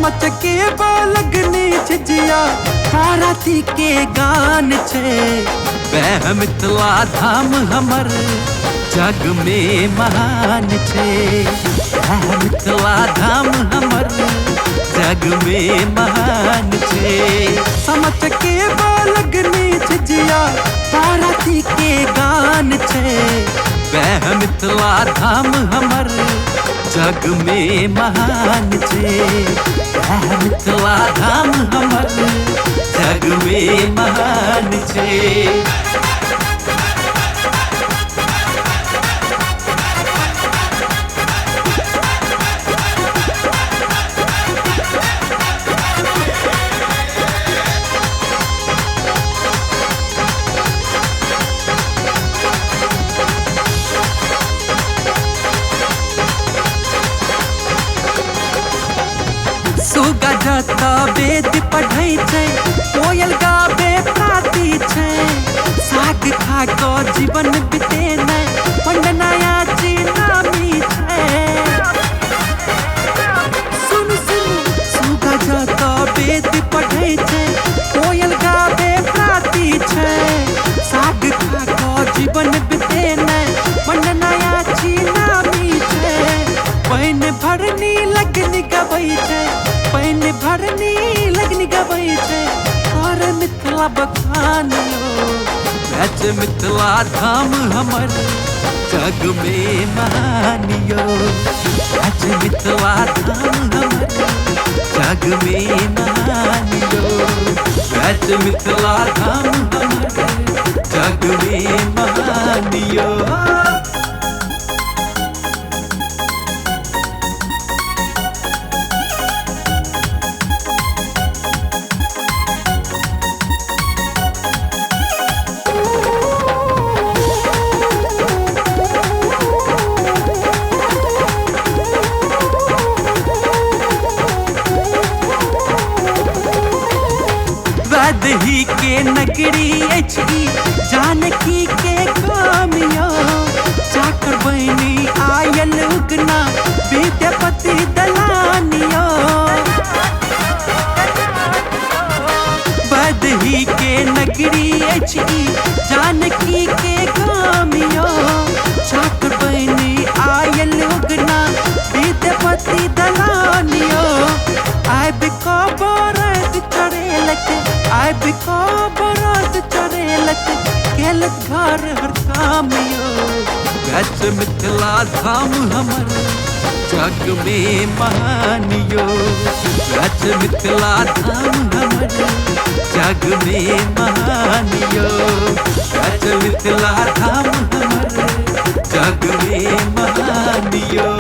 चमचके लगनी छिजिया ताराती के गान छे। वह मिथिला धाम हमर जग में महान छे। वह मिथिला धाम हमर जग में महान छे। चमचके लगनी छिजिया ताराती के गान छे। वह मिथिला धाम हमर जग में महान छे। वह मिथिला धाम हमर जग में महान छे। सुगा जता वेद पढ़ै छै, कोयल गावे प्राती छै। साग खा क जीवन बितेनै पंडनाया नामी छै। सुन सुन सुगा जता वेद पढ़ै छै, कोयल गावे प्राती छै। साग खा क जीवन बितेनै पंडनाया नामी छै। पानि भरनी लगनी गबै छै, पानि भरनी लगनी गबै छै। और मिथिला बखान रच मिथिला धाम हमर जग में महान यो। रच मिथिला धाम हमर जग में महान यो। रच मिथिला धाम हमर जग में महान यो। वैदही के नगरी अछि जानकी के गामियो। चाकर बहिनी आयल उगना विद्यापति दलानियो। वैदही के नगरी अछि जानकी के गामियो। चाकर बहिनी आयल उगना विद्यापति दलानियो। आइ बिको बरद चढ़ेलक, आइ बिको बरद चढ़ेलक, केलक घर हर काम यो। रच मिथिला धाम हमर जग में महान यो। रच मिथिला धाम हमर जग में महान यो। रच मिथिला धाम हमर जग में महान यो।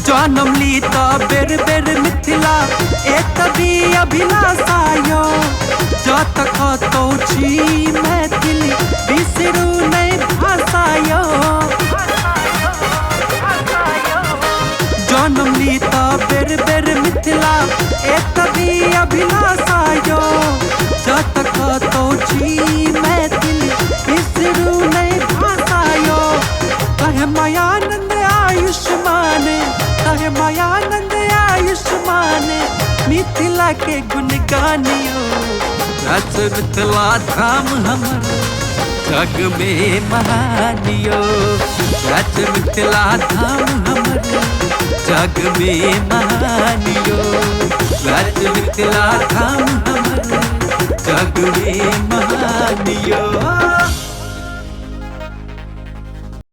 जनम ली तो बेर बेर मिथिला एक भी अभिलाषा यो। जत कतौ छी मैथिली बिसरू नहि भाषा यो। जनम ली तो बेर बेर मिथिला एक भी अभिलाषा यो। जत कतौ छी मैथिली बिसरू नहि भाषा यो। कहे मायानंद आयुष्मान, कहे मायानंद आयुष्मान, मिथिला के गुण गानियो। रच मिथिला धाम हमर जग में महान यो। रच मिथिला धाम हमर जग में महान यो। रच मिथिला धाम हमर जग में महान यो।